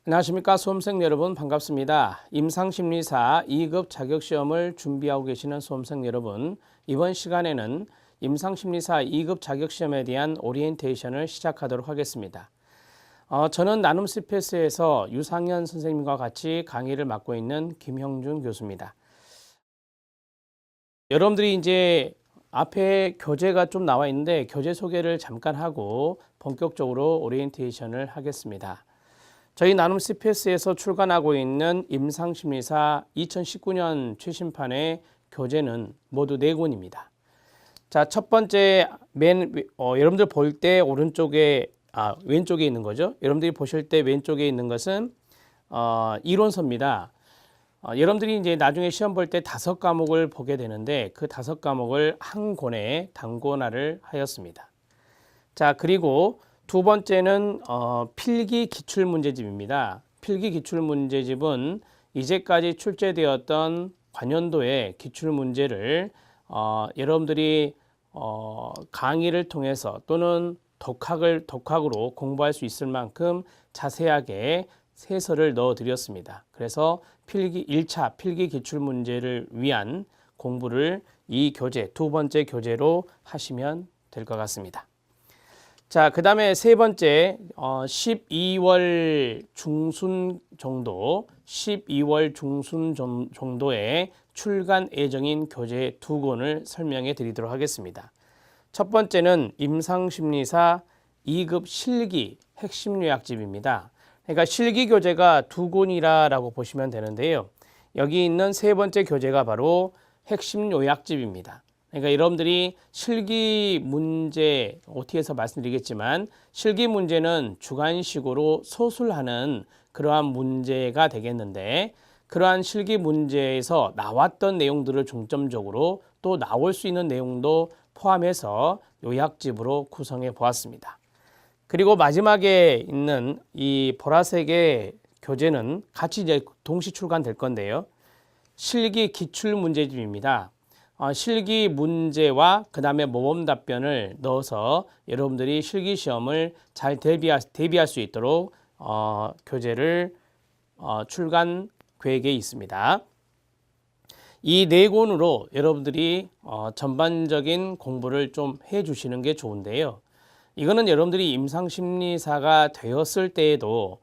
안녕하십니까 수험생 여러분, 반갑습니다. 임상심리사 2급 자격시험을 준비하고 계시는 수험생 여러분, 이번 시간에는 임상심리사 2급 자격시험에 대한 오리엔테이션을 시작하도록 하겠습니다. 저는 나눔 CPS에서 유상현 선생님과 같이 강의를 맡고 있는 김형준 교수입니다. 여러분들이 이제 앞에 교재가 좀 나와 있는데 교재 소개를 잠깐 하고 본격적으로 오리엔테이션을 하겠습니다. 저희 나눔 CPS에서 출간하고 있는 임상심리사 2019년 최신판의 교재는 모두 4권입니다. 자, 첫 번째 여러분들 볼 때 왼쪽에 있는 거죠. 여러분들이 보실 때 왼쪽에 있는 것은 이론서입니다. 여러분들이 이제 나중에 시험 볼 때 5과목을 보게 되는데 그 5과목을 한 권에 단권화를 하였습니다. 자, 그리고 두 번째는 필기 기출문제집입니다. 필기 기출문제집은 이제까지 출제되었던 관연도의 기출문제를 여러분들이 강의를 통해서 또는 독학으로 공부할 수 있을 만큼 자세하게 세서를 넣어 드렸습니다. 그래서 1차 필기 기출문제를 위한 공부를 이 교재, 두 번째 교재로 하시면 될 것 같습니다. 자, 그 다음에 세 번째 12월 중순 정도, 12월 중순 정도에 출간 예정인 교재 2권을 설명해 드리도록 하겠습니다. 첫 번째는 임상심리사 2급 실기 핵심 요약집입니다. 그러니까 실기 교재가 2권이라고 보시면 되는데요. 여기 있는 세 번째 교재가 바로 핵심 요약집입니다. 그러니까 여러분들이 실기 문제 OT에서 말씀드리겠지만 실기 문제는 주관식으로 소술하는 그러한 문제가 되겠는데 그러한 실기 문제에서 나왔던 내용들을 중점적으로 또 나올 수 있는 내용도 포함해서 요약집으로 구성해 보았습니다. 그리고 마지막에 있는 이 보라색의 교재는 같이 이제 동시 출간될 건데요. 실기 기출 문제집입니다. 실기 문제와 그 다음에 모범 답변을 넣어서 여러분들이 실기 시험을 잘 대비할 수 있도록 교재를 출간 계획에 있습니다. 이 4권으로 여러분들이 전반적인 공부를 좀 해주시는 게 좋은데요. 이거는 여러분들이 임상심리사가 되었을 때에도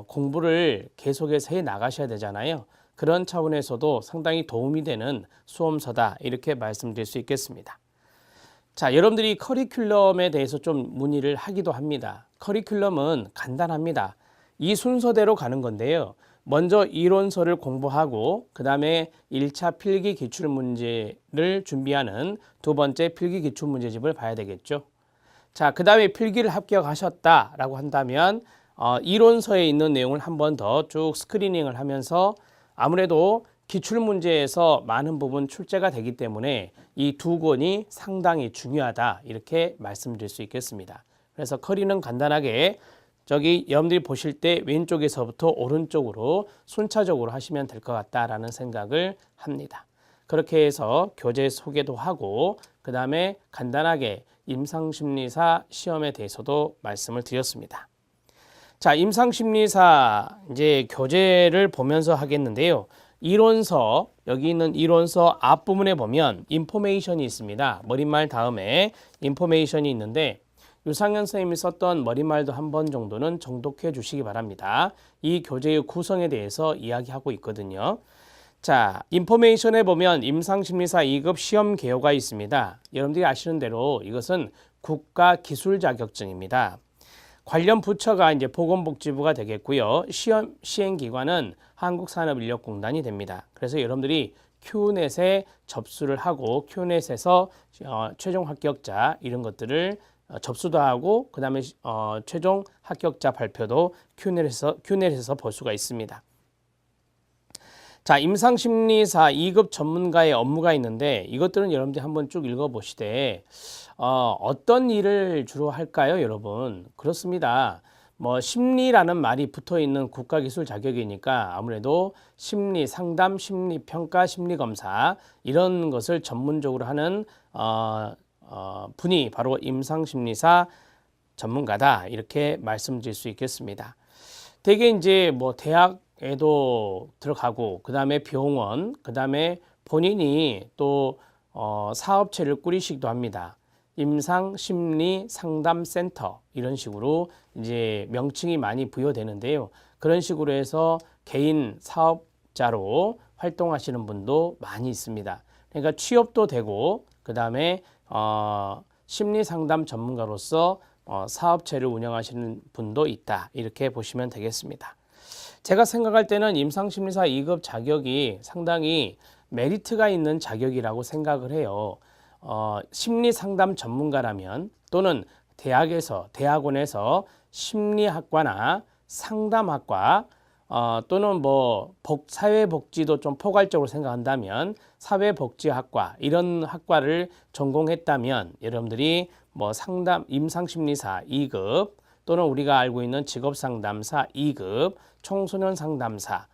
공부를 계속해서 해 나가셔야 되잖아요. 그런 차원에서도 상당히 도움이 되는 수험서다 이렇게 말씀드릴 수 있겠습니다. 자, 여러분들이 커리큘럼에 대해서 좀 문의를 하기도 합니다. 커리큘럼은 간단합니다. 이 순서대로 가는 건데요. 먼저 이론서를 공부하고 그 다음에 1차 필기 기출문제를 준비하는 두 번째 필기 기출문제집을 봐야 되겠죠. 자, 그 다음에 필기를 합격하셨다라고 한다면 이론서에 있는 내용을 한 번 더 쭉 스크리닝을 하면서 아무래도 기출문제에서 많은 부분 출제가 되기 때문에 이 2권이 상당히 중요하다 이렇게 말씀드릴 수 있겠습니다. 그래서 커리는 간단하게 저기 여러분들이 보실 때 왼쪽에서부터 오른쪽으로 순차적으로 하시면 될 것 같다라는 생각을 합니다. 그렇게 해서 교재 소개도 하고 그 다음에 간단하게 임상심리사 시험에 대해서도 말씀을 드렸습니다. 자, 임상심리사 이제 교재를 보면서 하겠는데요. 이론서, 여기 있는 이론서 앞부분에 보면 인포메이션이 있습니다. 머릿말 다음에 인포메이션이 있는데 유상현 선생님이 썼던 머릿말도 한 번 정도는 정독해 주시기 바랍니다. 이 교재의 구성에 대해서 이야기하고 있거든요. 자, 인포메이션에 보면 임상심리사 2급 시험 개요가 있습니다. 여러분들이 아시는 대로 이것은 국가기술 자격증입니다. 관련 부처가 이제 보건복지부가 되겠고요. 시험 시행기관은 한국산업인력공단이 됩니다. 그래서 여러분들이 큐넷에 접수를 하고 큐넷에서 최종 합격자 이런 것들을 접수도 하고 그 다음에 최종 합격자 발표도 큐넷에서 볼 수가 있습니다. 자, 임상심리사 2급 전문가의 업무가 있는데 이것들은 여러분들이 한번 쭉 읽어보시되 어떤 일을 주로 할까요, 여러분? 그렇습니다. 뭐 심리라는 말이 붙어 있는 국가기술 자격이니까 아무래도 심리 상담, 심리 평가, 심리 검사 이런 것을 전문적으로 하는 분이 바로 임상심리사 전문가다 이렇게 말씀드릴 수 있겠습니다. 되게 이제 뭐 대학에도 들어가고 그다음에 병원, 그다음에 본인이 또 사업체를 꾸리시기도 합니다. 임상심리상담센터 이런 식으로 이제 명칭이 많이 부여되는데요. 그런 식으로 해서 개인 사업자로 활동하시는 분도 많이 있습니다. 그러니까 취업도 되고 그다음에 심리상담 전문가로서 사업체를 운영하시는 분도 있다. 이렇게 보시면 되겠습니다. 제가 생각할 때는 임상심리사 2급 자격이 상당히 메리트가 있는 자격이라고 생각을 해요. 심리상담 전문가라면 또는 대학원에서 심리학과나 상담학과 또는 뭐 사회복지도 좀 포괄적으로 생각한다면 사회복지학과 이런 학과를 전공했다면 여러분들이 뭐 임상심리사 2급 또는 우리가 알고 있는 직업상담사 2급, 청소년 상담사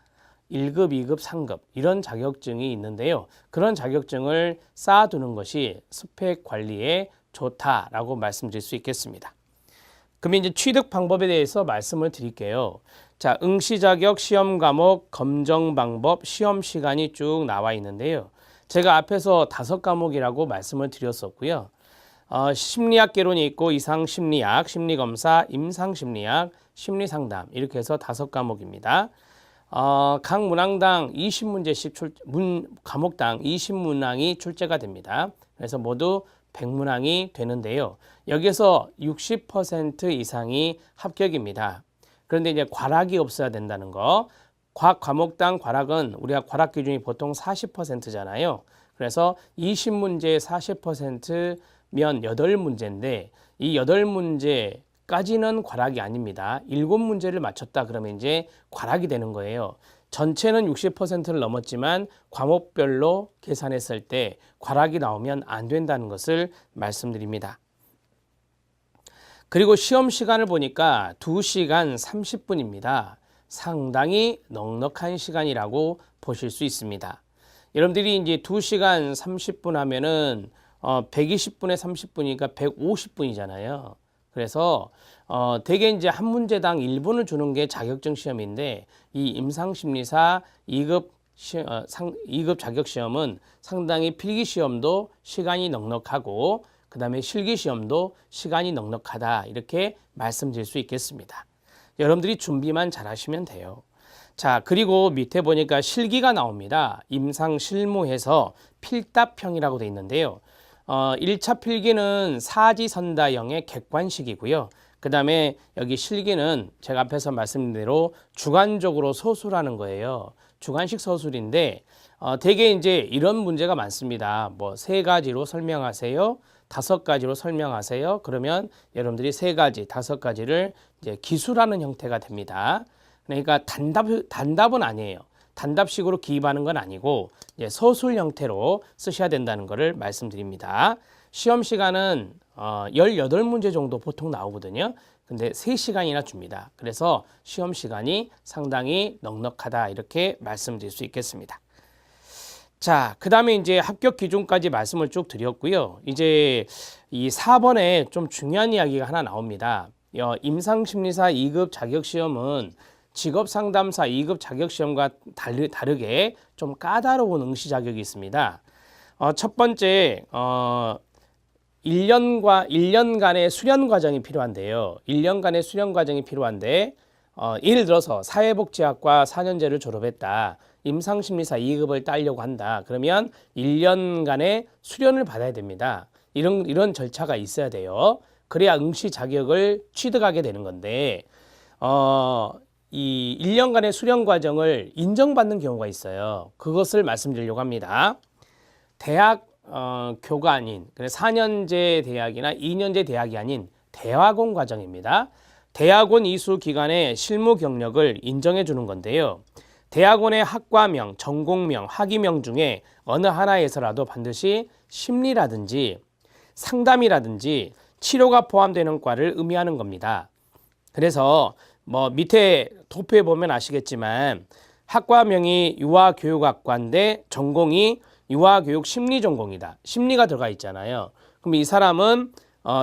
1급, 2급, 3급 이런 자격증이 있는데요. 그런 자격증을 쌓아두는 것이 스펙 관리에 좋다라고 말씀드릴 수 있겠습니다. 그럼 이제 취득 방법에 대해서 말씀을 드릴게요. 자, 응시 자격, 시험 과목, 검정 방법, 시험 시간이 쭉 나와 있는데요. 제가 앞에서 5과목이라고 말씀을 드렸었고요. 심리학 개론이 있고 이상심리학, 심리검사, 임상심리학, 심리상담 이렇게 해서 5과목입니다. 각 문항당 20문제씩 과목당 20문항이 출제가 됩니다. 그래서 모두 100문항이 되는데요. 여기서 60% 이상이 합격입니다. 그런데 이제 과락이 없어야 된다는 거. 각 과목당 과락은 우리가 과락 기준이 보통 40%잖아요. 그래서 20문제에 40%면 8문제인데 이 8문제까지는 과락이 아닙니다. 7문제를 맞췄다 그러면 이제 과락이 되는 거예요. 전체는 60%를 넘었지만 과목별로 계산했을 때 과락이 나오면 안 된다는 것을 말씀드립니다. 그리고 시험 시간을 보니까 2시간 30분입니다. 상당히 넉넉한 시간이라고 보실 수 있습니다. 여러분들이 이제 2시간 30분 하면은 120분에 30분이니까 150분이잖아요. 그래서 대개 이제 한 문제당 1분을 주는 게 자격증 시험인데 이 임상심리사 2급 자격 시험은 상당히 필기 시험도 시간이 넉넉하고 그 다음에 실기 시험도 시간이 넉넉하다 이렇게 말씀드릴 수 있겠습니다. 여러분들이 준비만 잘 하시면 돼요. 자, 그리고 밑에 보니까 실기가 나옵니다. 임상실무에서 필답형이라고 되어 있는데요. 1차 필기는 사지선다형의 객관식이고요. 그 다음에 여기 실기는 제가 앞에서 말씀드린 대로 주관적으로 서술하는 거예요. 주관식 서술인데 대개 이제 이런 문제가 많습니다. 뭐 3가지로 설명하세요. 5가지로 설명하세요. 그러면 여러분들이 3가지, 5가지를 이제 기술하는 형태가 됩니다. 그러니까 단답은 아니에요. 단답식으로 기입하는 건 아니고 이제 서술 형태로 쓰셔야 된다는 것을 말씀드립니다. 시험 시간은 18문제 정도 보통 나오거든요. 근데 3시간이나 줍니다. 그래서 시험 시간이 상당히 넉넉하다 이렇게 말씀드릴 수 있겠습니다. 자, 그 다음에 이제 합격 기준까지 말씀을 쭉 드렸고요. 이제 이 4번에 좀 중요한 이야기가 하나 나옵니다. 임상심리사 2급 자격시험은 직업상담사 2급 자격시험과 다르게 좀 까다로운 응시 자격이 있습니다. 첫 번째, 1년간의 수련 과정이 필요한데요. 1년간의 수련 과정이 필요한데, 예를 들어서 사회복지학과 4년제를 졸업했다. 임상심리사 2급을 따려고 한다. 그러면 1년간의 수련을 받아야 됩니다. 이런 절차가 있어야 돼요. 그래야 응시 자격을 취득하게 되는 건데, 이 1년간의 수련 과정을 인정받는 경우가 있어요. 그것을 말씀드리려고 합니다. 대학 교가 아닌 4년제 대학이나 2년제 대학이 아닌 대학원 과정입니다. 대학원 이수 기간의 실무 경력을 인정해 주는 건데요. 대학원의 학과명, 전공명, 학위명 중에 어느 하나에서라도 반드시 심리라든지 상담이라든지 치료가 포함되는 과를 의미하는 겁니다. 그래서 뭐 밑에 도표에 보면 아시겠지만 학과명이 유아교육학과인데 전공이 유아교육 심리전공이다. 심리가 들어가 있잖아요. 그럼 이 사람은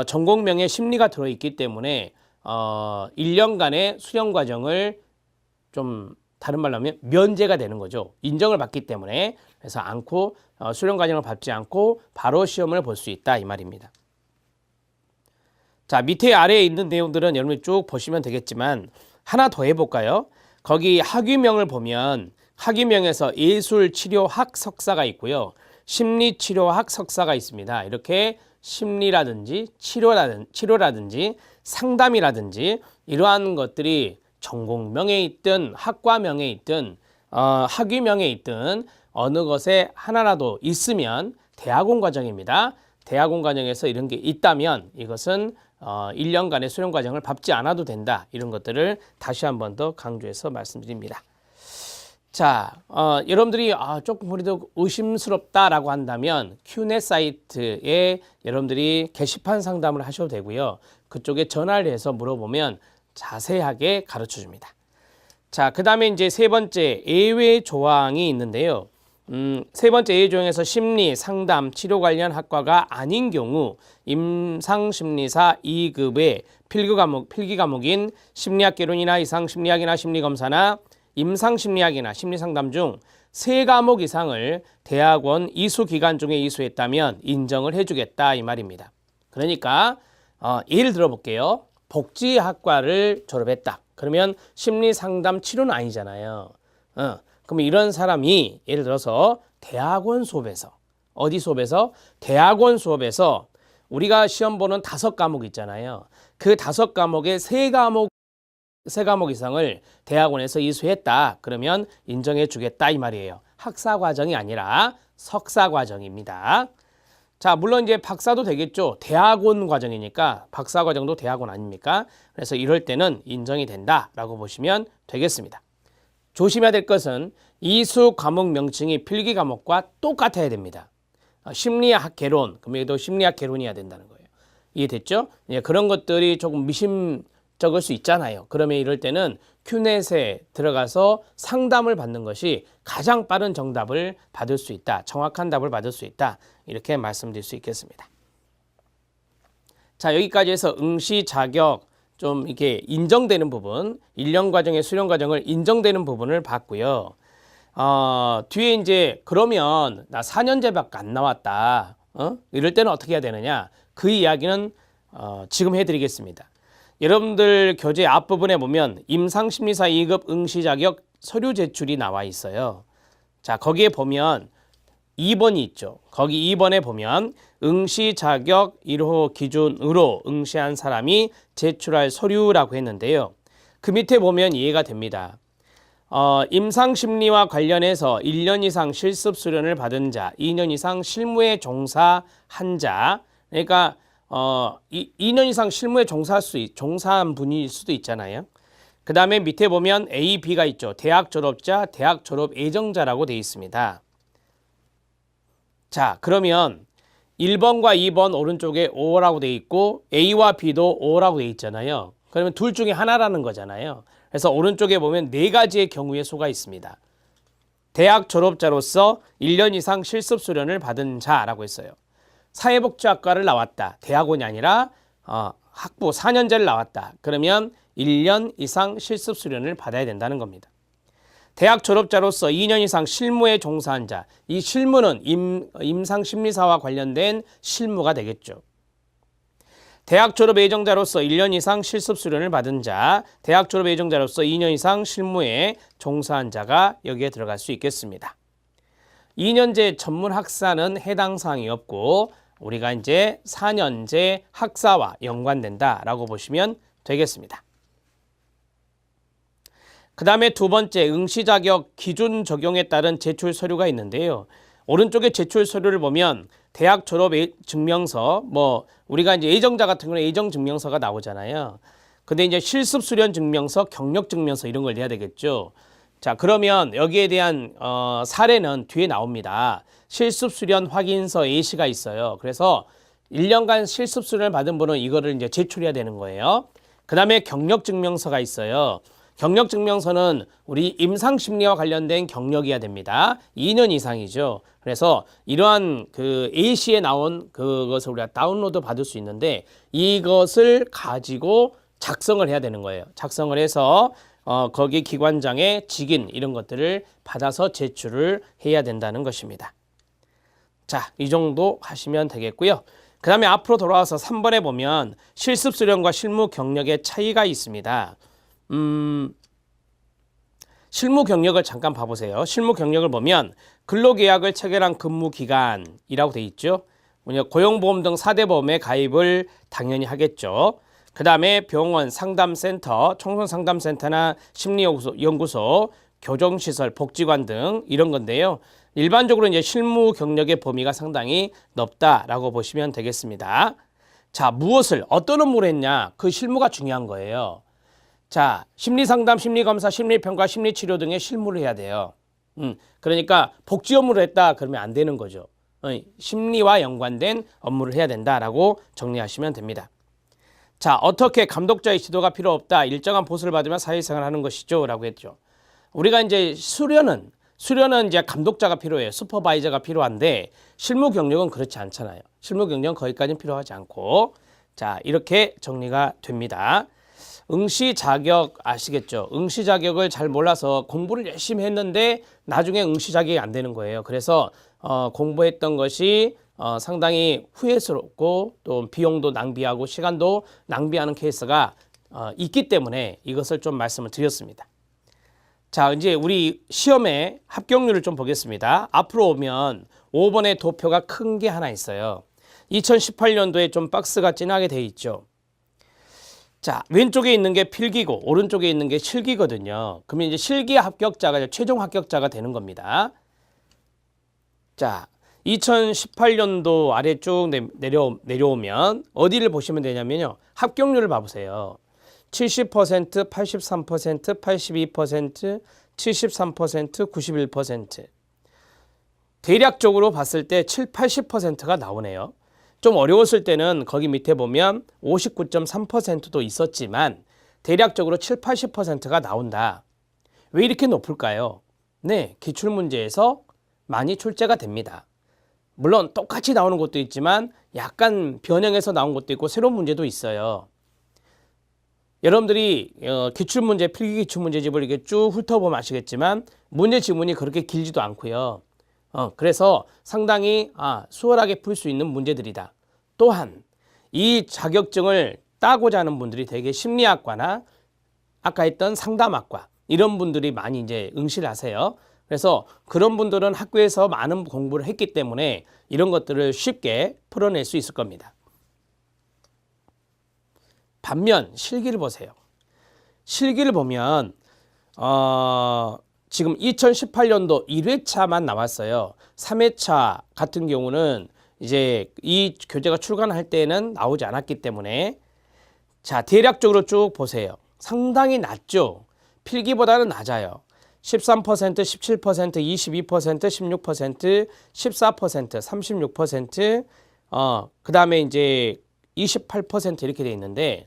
전공명에 심리가 들어있기 때문에 1년간의 수련 과정을 좀 다른 말로 하면 면제가 되는 거죠. 인정을 받기 때문에. 그래서 않고 수련 과정을 밟지 않고 바로 시험을 볼 수 있다 이 말입니다. 자, 밑에 아래에 있는 내용들은 여러분이 쭉 보시면 되겠지만 하나 더 해볼까요? 거기 학위명을 보면 학위명에서 예술치료학 석사가 있고요. 심리치료학 석사가 있습니다. 이렇게 심리라든지 치료라든지 상담이라든지 이러한 것들이 전공명에 있든 학과명에 있든 학위명에 있든 어느 것에 하나라도 있으면 대학원 과정입니다. 대학원 과정에서 이런 게 있다면 이것은 1년간의 수련 과정을 밟지 않아도 된다. 이런 것들을 다시 한 번 더 강조해서 말씀드립니다. 자, 여러분들이 조금 그래도 의심스럽다라고 한다면 Q&A 사이트에 여러분들이 게시판 상담을 하셔도 되고요. 그쪽에 전화를 해서 물어보면 자세하게 가르쳐 줍니다. 자, 그 다음에 이제 세 번째 예외 조항이 있는데요. 세 번째 예외 조항에서 심리, 상담, 치료 관련 학과가 아닌 경우 임상심리사 2급의 필기 과목인 심리학 개론이나 이상 심리학이나 심리검사나 임상심리학이나 심리상담 중 3과목 이상을 대학원 이수 기간 중에 이수했다면 인정을 해주겠다 이 말입니다. 그러니까 예를 들어볼게요. 복지학과를 졸업했다. 그러면 심리상담 치료는 아니잖아요. 그러면 이런 사람이 예를 들어서 대학원 수업에서 어디 수업에서? 대학원 수업에서 우리가 시험 보는 5과목 있잖아요. 그 5과목의 3과목 이상을 대학원에서 이수했다. 그러면 인정해 주겠다 이 말이에요. 학사 과정이 아니라 석사 과정입니다. 자, 물론 이제 박사도 되겠죠. 대학원 과정이니까 박사 과정도 대학원 아닙니까? 그래서 이럴 때는 인정이 된다라고 보시면 되겠습니다. 조심해야 될 것은 이수 과목 명칭이 필기 과목과 똑같아야 됩니다. 심리학 개론, 그럼 얘도 심리학 개론이어야 된다는 거예요. 이해됐죠? 예, 그런 것들이 조금 미심쩍을 수 있잖아요. 그러면 이럴 때는 큐넷에 들어가서 상담을 받는 것이 가장 빠른 정답을 받을 수 있다. 정확한 답을 받을 수 있다. 이렇게 말씀드릴 수 있겠습니다. 자, 여기까지 해서 응시 자격 좀 이렇게 인정되는 부분, 1년 과정의 수련 과정을 인정되는 부분을 봤고요. 뒤에 이제 그러면 나 4년제밖에 안 나왔다. 이럴 때는 어떻게 해야 되느냐? 그 이야기는 지금 해드리겠습니다. 여러분들 교재 앞부분에 보면 임상심리사 2급 응시 자격 서류 제출이 나와 있어요. 자, 거기에 보면 2번이 있죠. 거기 2번에 보면 응시 자격 1호 기준으로 응시한 사람이 제출할 서류라고 했는데요. 그 밑에 보면 이해가 됩니다. 임상심리와 관련해서 1년 이상 실습 수련을 받은 자, 2년 이상 실무에 종사한 자, 그러니까 2년 이상 실무에 종사한 분일 수도 있잖아요. 그 다음에 밑에 보면 A, B가 있죠. 대학 졸업자, 대학 졸업 예정자라고 되어 있습니다. 자, 그러면 1번과 2번 오른쪽에 O라고 되어 있고 A와 B도 O라고 되어 있잖아요. 그러면 둘 중에 하나라는 거잖아요. 그래서 오른쪽에 보면 4가지의 경우의 수가 있습니다. 대학 졸업자로서 1년 이상 실습 수련을 받은 자라고 했어요. 사회복지학과를 나왔다. 대학원이 아니라 학부 4년제를 나왔다. 그러면 1년 이상 실습 수련을 받아야 된다는 겁니다. 대학 졸업자로서 2년 이상 실무에 종사한 자. 이 실무는 임상심리사와 관련된 실무가 되겠죠. 대학 졸업 예정자로서 1년 이상 실습 수련을 받은 자, 대학 졸업 예정자로서 2년 이상 실무에 종사한 자가 여기에 들어갈 수 있겠습니다. 2년제 전문 학사는 해당 사항이 없고 우리가 이제 4년제 학사와 연관된다라고 보시면 되겠습니다. 그 다음에 두 번째 응시 자격 기준 적용에 따른 제출 서류가 있는데요. 오른쪽에 제출 서류를 보면 대학 졸업 증명서, 우리가 이제 예정자 같은 경우는 예정 증명서가 나오잖아요. 근데 이제 실습 수련 증명서, 경력 증명서 이런 걸 내야 되겠죠. 자, 그러면 여기에 대한 사례는 뒤에 나옵니다. 실습 수련 확인서 A씨가 있어요. 그래서 1년간 실습 수련을 받은 분은 이거를 이제 제출해야 되는 거예요. 그 다음에 경력 증명서가 있어요. 경력 증명서는 우리 임상심리와 관련된 경력이어야 됩니다. 2년 이상이죠. 그래서 이러한 그 A씨에 나온 그것을 우리가 다운로드 받을 수 있는데 이것을 가지고 작성을 해야 되는 거예요. 작성을 해서 거기 기관장의 직인 이런 것들을 받아서 제출을 해야 된다는 것입니다. 자, 이 정도 하시면 되겠고요. 그 다음에 앞으로 돌아와서 3번에 보면 실습 수련과 실무 경력의 차이가 있습니다. 실무 경력을 잠깐 봐보세요. 실무 경력을 보면 근로계약을 체결한 근무기간이라고 돼 있죠. 고용보험 등 4대 보험에 가입을 당연히 하겠죠. 그 다음에 병원, 상담센터, 청소상담센터나 심리연구소, 교정시설, 복지관 등 이런 건데요. 일반적으로 이제 실무 경력의 범위가 상당히 넓다라고 보시면 되겠습니다. 자, 무엇을 어떤 업무를 했냐? 그 실무가 중요한 거예요. 자, 심리상담, 심리검사, 심리평가, 심리치료 등의 실무를 해야 돼요. 그러니까 복지 업무를 했다 그러면 안 되는 거죠. 심리와 연관된 업무를 해야 된다라고 정리하시면 됩니다. 자, 어떻게 감독자의 지도가 필요 없다. 일정한 보수를 받으면 사회생활을 하는 것이죠. 라고 했죠. 우리가 이제 수련은 이제 감독자가 필요해요. 슈퍼바이저가 필요한데 실무 경력은 그렇지 않잖아요. 실무 경력은 거기까지는 필요하지 않고. 자, 이렇게 정리가 됩니다. 응시 자격 아시겠죠? 응시 자격을 잘 몰라서 공부를 열심히 했는데 나중에 응시 자격이 안 되는 거예요. 그래서 공부했던 것이 상당히 후회스럽고 또 비용도 낭비하고 시간도 낭비하는 케이스가 있기 때문에 이것을 좀 말씀을 드렸습니다. 자, 이제 우리 시험의 합격률을 좀 보겠습니다. 앞으로 오면 5번의 도표가 큰 게 하나 있어요. 2018년도에 좀 박스가 진하게 돼 있죠. 자, 왼쪽에 있는 게 필기고 오른쪽에 있는 게 실기거든요. 그러면 이제 실기 합격자가 최종 합격자가 되는 겁니다. 자, 2018년도 아래 쭉 내려오면 어디를 보시면 되냐면요. 합격률을 봐보세요. 70%, 83%, 82%, 73%, 91%. 대략적으로 봤을 때 80%가 나오네요. 좀 어려웠을 때는 거기 밑에 보면 59.3%도 있었지만 대략적으로 80%가 나온다. 왜 이렇게 높을까요? 네, 기출문제에서 많이 출제가 됩니다. 물론 똑같이 나오는 것도 있지만 약간 변형해서 나온 것도 있고 새로운 문제도 있어요. 여러분들이 기출문제, 필기기출문제집을 이렇게 쭉 훑어보면 아시겠지만 문제 지문이 그렇게 길지도 않고요. 그래서 상당히 수월하게 풀 수 있는 문제들이다. 또한 이 자격증을 따고자 하는 분들이 되게 심리학과나 아까 했던 상담학과 이런 분들이 많이 이제 응시를 하세요. 그래서 그런 분들은 학교에서 많은 공부를 했기 때문에 이런 것들을 쉽게 풀어낼 수 있을 겁니다. 반면 실기를 보세요. 실기를 보면 지금 2018년도 1회차만 나왔어요. 3회차 같은 경우는 이제 이 교재가 출간할 때는 나오지 않았기 때문에 자, 대략적으로 쭉 보세요. 상당히 낮죠. 필기보다는 낮아요. 13%, 17%, 22%, 16%, 14%, 36%, 그 다음에 이제 28% 이렇게 돼 있는데,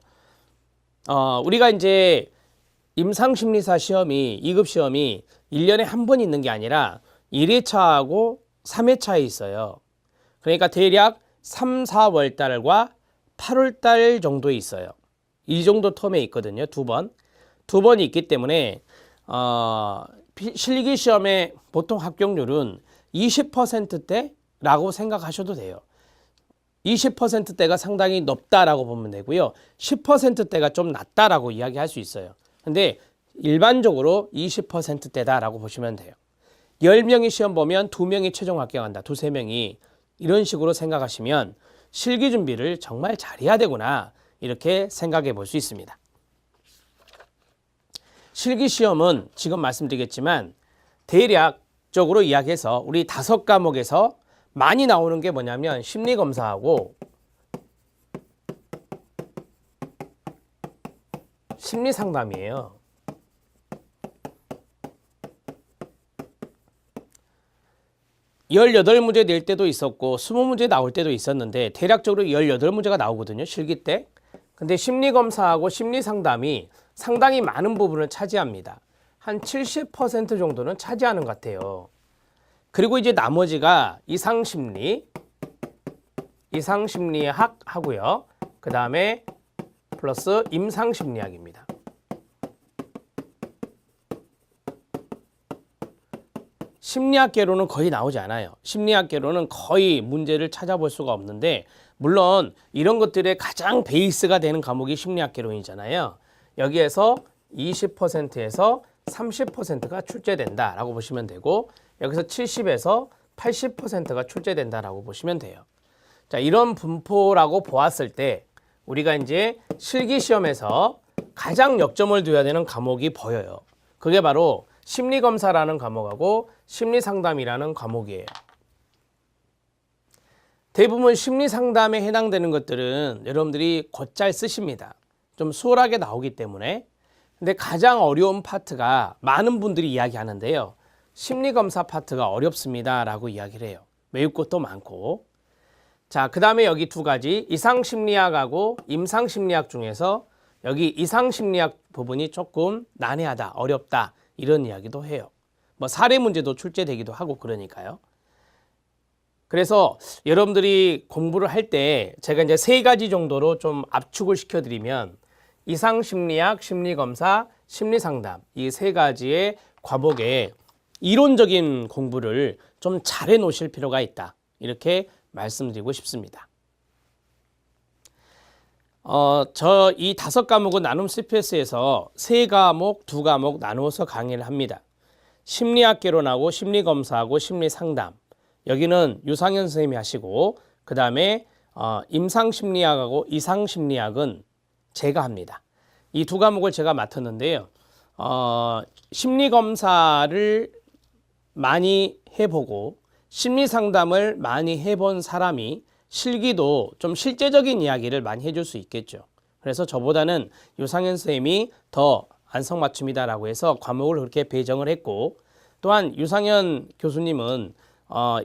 우리가 이제 임상심리사 시험이, 2급 시험이 1년에 한 번 있는 게 아니라 1회차하고 3회차에 있어요. 그러니까 대략 3, 4월 달과 8월 달 정도에 있어요. 이 정도 텀에 있거든요. 두 번이 있기 때문에 실기 시험의 보통 합격률은 20%대라고 생각하셔도 돼요. 20%대가 상당히 높다라고 보면 되고요. 10%대가 좀 낮다라고 이야기할 수 있어요. 근데 일반적으로 20%대다라고 보시면 돼요. 10명이 시험 보면 2명이 최종 합격한다. 2, 3명이. 이런 식으로 생각하시면 실기 준비를 정말 잘해야 되구나. 이렇게 생각해 볼 수 있습니다. 실기 시험은 지금 말씀드리겠지만 대략적으로 이야기해서 우리 5과목에서 많이 나오는 게 뭐냐면 심리검사하고 심리상담이에요. (18) 문제 낼 때도 있었고 20문제 나올 때도 있었는데 대략적으로 18문제가 나오거든요. 실기 때. 근데 심리검사하고 심리상담이 상당히 많은 부분을 차지합니다. 한 70% 정도는 차지하는 것 같아요. 그리고 이제 나머지가 이상심리학 하고요. 그 다음에 플러스 임상심리학입니다. 심리학계로는 거의 나오지 않아요. 심리학계로는 거의 문제를 찾아볼 수가 없는데, 물론 이런 것들의 가장 베이스가 되는 과목이 심리학개론이잖아요. 여기에서 20%에서 30%가 출제된다라고 보시면 되고, 여기서 70에서 80%가 출제된다라고 보시면 돼요. 자, 이런 분포라고 보았을 때 우리가 이제 실기시험에서 가장 역점을 둬야 되는 과목이 보여요. 그게 바로 심리검사라는 과목하고 심리상담이라는 과목이에요. 대부분 심리상담에 해당되는 것들은 여러분들이 곧잘 쓰십니다. 좀 수월하게 나오기 때문에. 근데 가장 어려운 파트가 많은 분들이 이야기하는데요. 심리검사 파트가 어렵습니다 라고 이야기를 해요. 외울 것도 많고. 자, 그 다음에 여기 두 가지 이상심리학하고 임상심리학 중에서 여기 이상심리학 부분이 조금 난해하다, 어렵다 이런 이야기도 해요. 뭐 사례 문제도 출제되기도 하고 그러니까요. 그래서 여러분들이 공부를 할 때 제가 이제 세 가지 정도로 좀 압축을 시켜드리면 이상심리학, 심리검사, 심리상담 이 세 가지의 과목에 이론적인 공부를 좀 잘해 놓으실 필요가 있다. 이렇게 말씀드리고 싶습니다. 저 이 5과목은 나눔 CPS에서 3과목, 2과목 나누어서 강의를 합니다. 심리학개론하고 심리검사하고 심리상담. 여기는 유상현 선생님이 하시고, 그 다음에 임상심리학하고 이상심리학은 제가 합니다. 이 두 과목을 제가 맡았는데요. 심리검사를 많이 해보고 심리상담을 많이 해본 사람이 실기도 좀 실제적인 이야기를 많이 해줄 수 있겠죠. 그래서 저보다는 유상현 선생님이 더 안성맞춤이다라고 해서 과목을 그렇게 배정을 했고, 또한 유상현 교수님은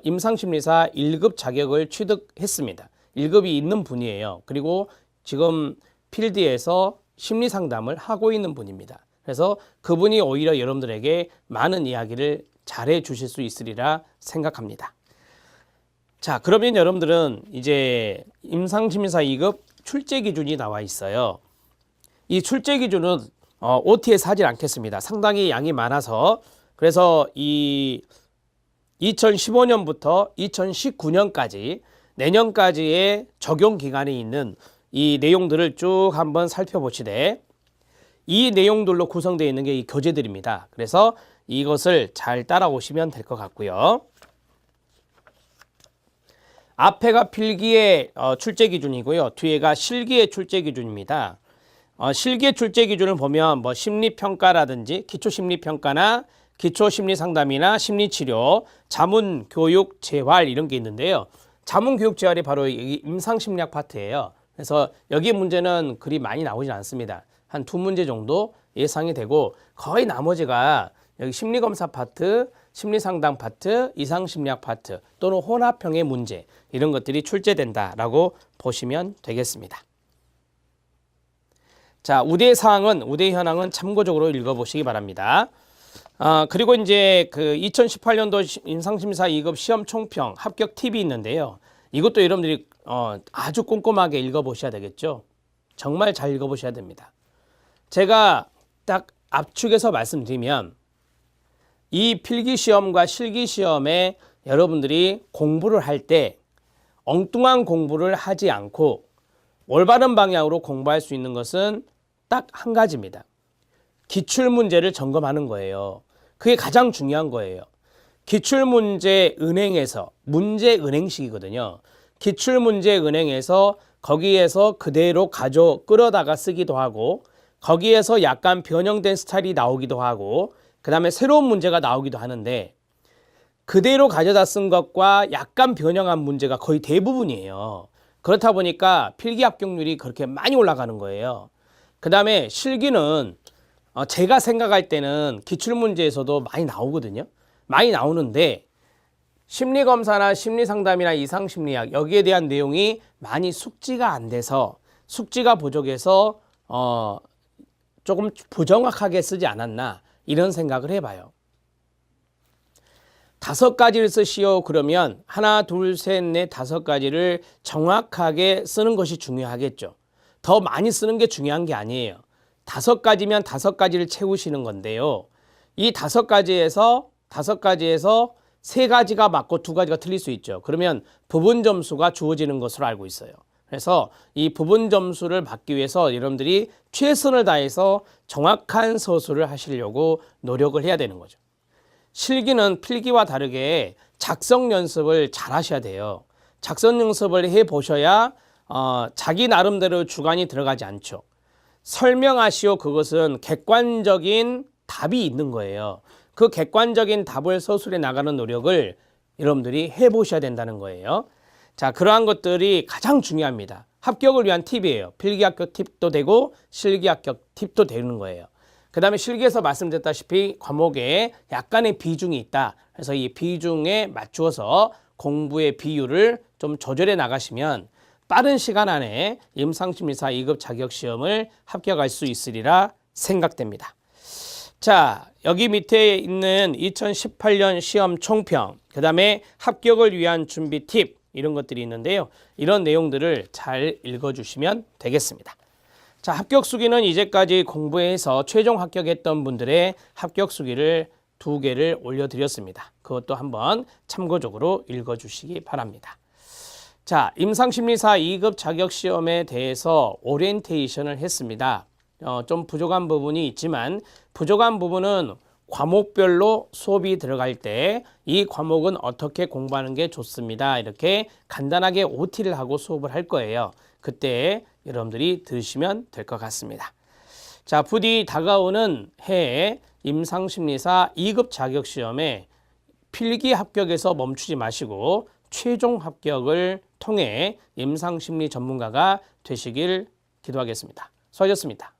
임상심리사 1급 자격을 취득했습니다. 1급이 있는 분이에요. 그리고 지금 필드에서 심리상담을 하고 있는 분입니다. 그래서 그분이 오히려 여러분들에게 많은 이야기를 잘해 주실 수 있으리라 생각합니다. 자, 그러면 여러분들은 이제 임상심리사 2급 출제 기준이 나와 있어요. 이 출제 기준은 OT에서 하질 않겠습니다. 상당히 양이 많아서. 그래서 이 2015년부터 2019년까지 내년까지의 적용 기간이 있는 이 내용들을 쭉 한번 살펴보시되, 이 내용들로 구성되어 있는 게 이 교재들입니다. 그래서 이것을 잘 따라오시면 될 것 같고요. 앞에가 필기의 출제 기준이고요. 뒤에가 실기의 출제 기준입니다. 실기의 출제 기준을 보면 뭐 심리평가라든지 기초심리평가나 기초심리상담이나 심리치료, 자문교육, 재활 이런 게 있는데요. 자문교육, 재활이 바로 이 임상심리학 파트예요. 그래서 여기 문제는 그리 많이 나오진 않습니다. 한 2문제 정도 예상이 되고, 거의 나머지가 여기 심리검사 파트, 심리상담 파트, 이상심리학 파트 또는 혼합형의 문제 이런 것들이 출제된다라고 보시면 되겠습니다. 자, 우대 사항은, 우대 현황은 참고적으로 읽어보시기 바랍니다. 그리고 이제 그 2018년도 임상심리사 2급 시험 총평 합격 팁이 있는데요. 이것도 여러분들이 아주 꼼꼼하게 읽어보셔야 되겠죠. 정말 잘 읽어보셔야 됩니다. 제가 딱 압축해서 말씀드리면, 이 필기시험과 실기시험에 여러분들이 공부를 할 때 엉뚱한 공부를 하지 않고 올바른 방향으로 공부할 수 있는 것은 딱 한 가지입니다. 기출문제를 점검하는 거예요. 그게 가장 중요한 거예요. 기출문제 은행에서, 문제 은행식이거든요. 기출문제 은행에서 거기에서 그대로 끌어다가 쓰기도 하고, 거기에서 약간 변형된 스타일이 나오기도 하고, 그 다음에 새로운 문제가 나오기도 하는데, 그대로 가져다 쓴 것과 약간 변형한 문제가 거의 대부분이에요. 그렇다 보니까 필기 합격률이 그렇게 많이 올라가는 거예요. 그 다음에 실기는 제가 생각할 때는 기출문제에서도 많이 나오거든요. 많이 나오는데 심리검사나 심리상담이나 이상심리학 여기에 대한 내용이 많이 숙지가 안 돼서, 숙지가 부족해서 조금 부정확하게 쓰지 않았나 이런 생각을 해봐요. 5가지를 쓰시오 그러면 하나, 둘, 셋, 넷, 5가지를 정확하게 쓰는 것이 중요하겠죠. 더 많이 쓰는 게 중요한 게 아니에요. 5가지면 5가지를 채우시는 건데요. 이 5가지에서 5가지에서 3가지가 맞고 2가지가 틀릴 수 있죠. 그러면 부분 점수가 주어지는 것으로 알고 있어요. 그래서 이 부분 점수를 받기 위해서 여러분들이 최선을 다해서 정확한 서술을 하시려고 노력을 해야 되는 거죠. 실기는 필기와 다르게 작성 연습을 잘 하셔야 돼요. 작성 연습을 해보셔야 자기 나름대로 주관이 들어가지 않죠. 설명하시오, 그것은 객관적인 답이 있는 거예요. 그 객관적인 답을 서술해 나가는 노력을 여러분들이 해보셔야 된다는 거예요. 자, 그러한 것들이 가장 중요합니다. 합격을 위한 팁이에요. 필기 합격 팁도 되고 실기 합격 팁도 되는 거예요. 그 다음에 실기에서 말씀드렸다시피 과목에 약간의 비중이 있다. 그래서 이 비중에 맞추어서 공부의 비율을 좀 조절해 나가시면 빠른 시간 안에 임상심리사 2급 자격시험을 합격할 수 있으리라 생각됩니다. 자, 여기 밑에 있는 2018년 시험 총평, 그 다음에 합격을 위한 준비 팁, 이런 것들이 있는데요. 이런 내용들을 잘 읽어주시면 되겠습니다. 자, 합격 수기는 이제까지 공부해서 최종 합격했던 분들의 합격 수기를 2개를 올려드렸습니다. 그것도 한번 참고적으로 읽어주시기 바랍니다. 자, 임상심리사 2급 자격시험에 대해서 오리엔테이션을 했습니다. 좀 부족한 부분이 있지만 부족한 부분은 과목별로 수업이 들어갈 때 이 과목은 어떻게 공부하는 게 좋습니다. 이렇게 간단하게 OT를 하고 수업을 할 거예요. 그때 여러분들이 들으시면 될 것 같습니다. 자, 부디 다가오는 해에 임상심리사 2급 자격시험에 필기 합격에서 멈추지 마시고 최종 합격을 통해 임상심리 전문가가 되시길 기도하겠습니다. 수고하셨습니다.